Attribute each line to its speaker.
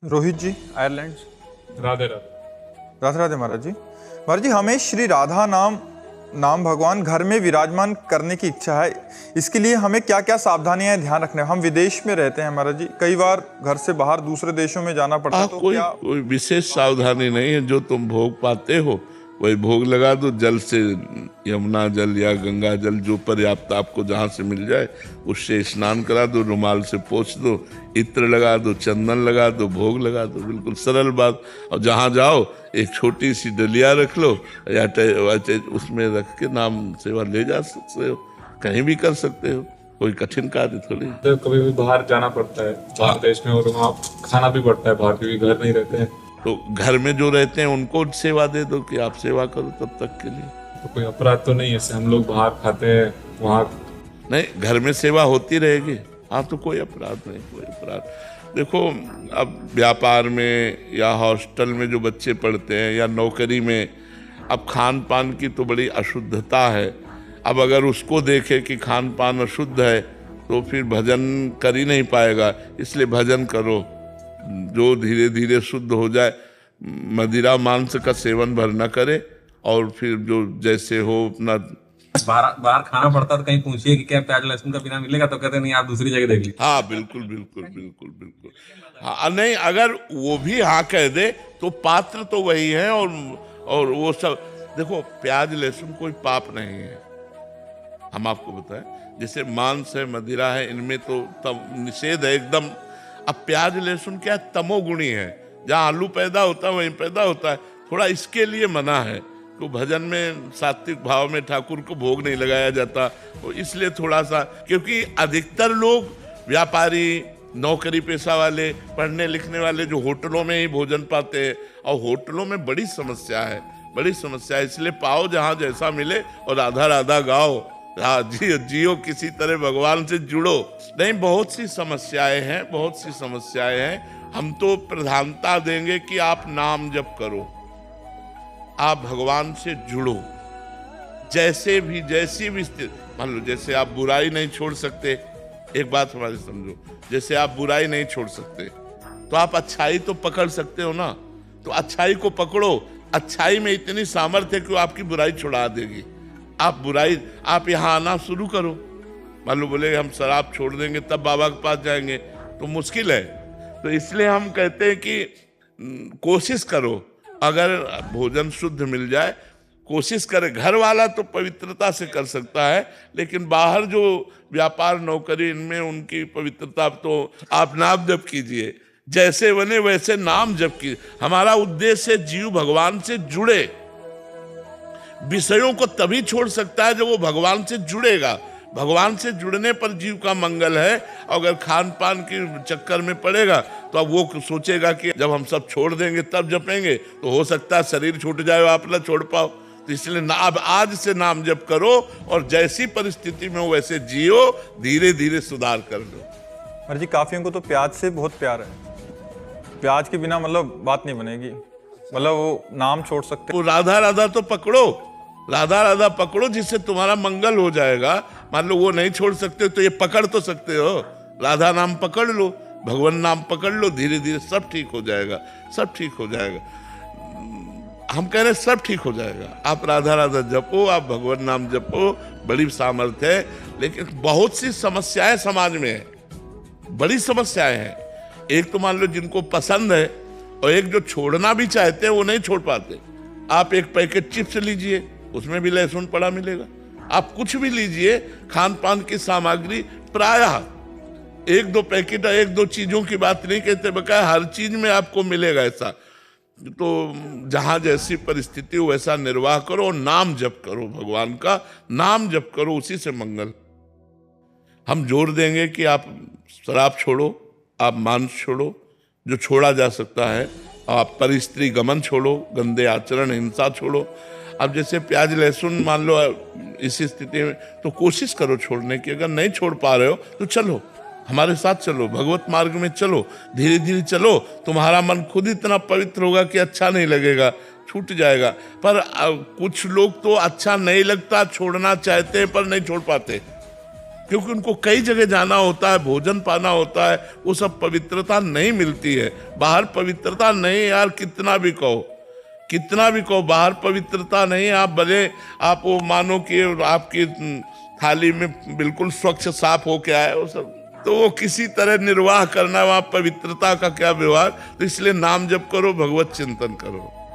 Speaker 1: रोहित जी, Ireland.
Speaker 2: Radhe Radhe.
Speaker 1: Radhe Radhe महाराज जी। महाराज जी, हमें श्री राधा नाम नाम भगवान घर में विराजमान करने की इच्छा है। इसके लिए हमें क्या क्या सावधानियां ध्यान रखना है? हम विदेश में रहते हैं महाराज जी, कई बार घर से बाहर दूसरे देशों में जाना पड़ता है, तो
Speaker 3: कोई
Speaker 1: क्या?
Speaker 3: कोई विशेष सावधानी नहीं है। जो तुम भोग पाते हो वही भोग लगा दो। जल से यमुना जल या गंगा जल जो पर्याप्त आपको जहाँ से मिल जाए उससे स्नान करा दो, रुमाल से पोंछ दो, इत्र लगा दो, चंदन लगा दो, भोग लगा दो। बिल्कुल सरल बात। और जहाँ जाओ एक छोटी सी डलिया रख लो या उसमें रख के नाम सेवा ले जा सकते हो, कहीं भी कर सकते हो, कोई कठिन कार्य थोड़ी।
Speaker 2: तो कभी भी बाहर जाना पड़ता है बाहर देश में, और वहाँ खाना भी पड़ता है बाहर, क्योंकि घर नहीं रहते हैं।
Speaker 3: तो घर में जो रहते हैं उनको सेवा दे दो कि आप सेवा करो तब तक के लिए।
Speaker 2: तो कोई अपराध तो नहीं है ऐसे? हम लोग बाहर खाते हैं वहाँ।
Speaker 3: नहीं, घर में सेवा होती रहेगी। हाँ, तो कोई अपराध नहीं, कोई अपराध। देखो, अब व्यापार में या हॉस्टल में जो बच्चे पढ़ते हैं या नौकरी में, अब खान पान की तो बड़ी अशुद्धता है। अब अगर उसको देखे कि खान पान अशुद्ध है तो फिर भजन कर ही नहीं पाएगा। इसलिए भजन करो जो धीरे धीरे शुद्ध हो जाए। मदिरा मांस का सेवन भर न करे, और फिर जो जैसे हो अपना।
Speaker 4: बाहर बाहर खाना पड़ता तो कहीं पूछिए कि क्या प्याज लहसुन का बिना मिलेगा, तो कहते नहीं, आप दूसरी जगह देख लीजिए।
Speaker 3: हाँ, बिल्कुल बिल्कुल बिल्कुल बिल्कुल। हाँ, नहीं, अगर वो भी हाँ कह दे तो पात्र तो वही है। और वो सब देखो, प्याज लहसुन कोई पाप नहीं है। हम आपको बताएं, जैसे मांस है, मदिरा है, इनमें तो निषेध है एकदम। अब प्याज लहसुन क्या तमोगुणी है, जहाँ आलू पैदा होता है वहीं पैदा होता है। थोड़ा इसके लिए मना है। तो भजन में सात्विक भाव में ठाकुर को भोग नहीं लगाया जाता, तो इसलिए थोड़ा सा। क्योंकि अधिकतर लोग व्यापारी, नौकरी पेशा वाले, पढ़ने लिखने वाले जो होटलों में ही भोजन पाते हैं, और होटलों में बड़ी समस्या है, बड़ी समस्या है। इसलिए पाओ जहाँ जैसा मिले और राधा राधा गाओ। हाँ, जियो किसी तरह भगवान से जुड़ो। नहीं, बहुत सी समस्याएं हैं, बहुत सी समस्याएं हैं। हम तो प्रधानता देंगे कि आप नाम जप करो, आप भगवान से जुड़ो। जैसी भी स्थिति, मान लो जैसे आप बुराई नहीं छोड़ सकते, एक बात हमारी समझो, जैसे आप बुराई नहीं छोड़ सकते तो आप अच्छाई तो पकड़ सकते हो ना। तो अच्छाई को पकड़ो। अच्छाई में इतनी सामर्थ्य है कि वो आपकी बुराई छुड़ा देगी। आप यहाँ आना शुरू करो। मान लो बोले हम शराब छोड़ देंगे तब बाबा के पास जाएंगे, तो मुश्किल है। तो इसलिए हम कहते हैं कि कोशिश करो, अगर भोजन शुद्ध मिल जाए कोशिश करे। घर वाला तो पवित्रता से कर सकता है, लेकिन बाहर जो व्यापार नौकरी इनमें उनकी पवित्रता, तो आप नाम जप कीजिए, जैसे बने वैसे नाम जप कीजिए। हमारा उद्देश्य है जीव भगवान से जुड़े। विषयों को तभी छोड़ सकता है जब वो भगवान से जुड़ेगा। भगवान से जुड़ने पर जीव का मंगल है। अगर खान पान के चक्कर में पड़ेगा तो अब वो सोचेगा कि जब हम सब छोड़ देंगे तब जपेंगे, तो हो सकता है शरीर छूट जाए, आप ना छोड़ पाओ। तो इसलिए अब आज से नाम जप करो, और जैसी परिस्थिति में हो वैसे जियो, धीरे धीरे सुधार कर लो।
Speaker 1: महाराज जी, काफियों को तो प्याज से बहुत प्यार है, प्याज के बिना मतलब बात नहीं बनेगी, मतलब वो नाम छोड़ सकते।
Speaker 3: तो राधा राधा तो पकड़ो, राधा राधा पकड़ो, जिससे तुम्हारा मंगल हो जाएगा। मान लो वो नहीं छोड़ सकते तो ये पकड़ तो सकते हो, राधा नाम पकड़ लो, भगवान नाम पकड़ लो, धीरे धीरे सब ठीक हो जाएगा, सब ठीक हो जाएगा। हम कह रहे सब ठीक हो जाएगा। आप राधा राधा जपो, आप भगवान नाम जपो, बड़ी सामर्थ्य है। लेकिन बहुत सी समस्याएं समाज में है, बड़ी समस्याएं हैं। एक तो मान लो जिनको पसंद है, और एक जो छोड़ना भी चाहते हैं वो नहीं छोड़ पाते। आप एक पैकेट चिप्स लीजिए, उसमें भी लहसुन पड़ा मिलेगा। आप कुछ भी लीजिए, खान पान की सामग्री प्रायः एक दो पैकेट, एक दो चीजों की बात नहीं कहते, बकाया हर चीज में आपको मिलेगा ऐसा। तो जहां जैसी परिस्थिति हो वैसा निर्वाह करो, और नाम जप करो, भगवान का नाम जप करो, उसी से मंगल। हम जोर देंगे कि आप शराब छोड़ो, आप मांस छोड़ो, जो छोड़ा जा सकता है। आप परिस्त्री गमन छोड़ो, गंदे आचरण, हिंसा छोड़ो। अब जैसे प्याज लहसुन मान लो इसी स्थिति में, तो कोशिश करो छोड़ने की। अगर नहीं छोड़ पा रहे हो तो चलो, हमारे साथ चलो, भगवत मार्ग में चलो, धीरे धीरे चलो। तुम्हारा मन खुद इतना पवित्र होगा कि अच्छा नहीं लगेगा, छूट जाएगा। पर कुछ लोग तो अच्छा नहीं लगता, छोड़ना चाहते हैं पर नहीं छोड़ पाते। क्योंकि उनको कई जगह जाना होता है, भोजन पाना होता है, वो सब पवित्रता नहीं मिलती है। बाहर पवित्रता नहीं यार, कितना भी कहो बाहर पवित्रता नहीं। आप भले आप वो मानो कि आपकी थाली में बिल्कुल स्वच्छ साफ होके आए वो सब, तो वो किसी तरह निर्वाह करना, वहाँ पवित्रता का क्या व्यवहार। तो इसलिए नाम जप करो, भगवत चिंतन करो।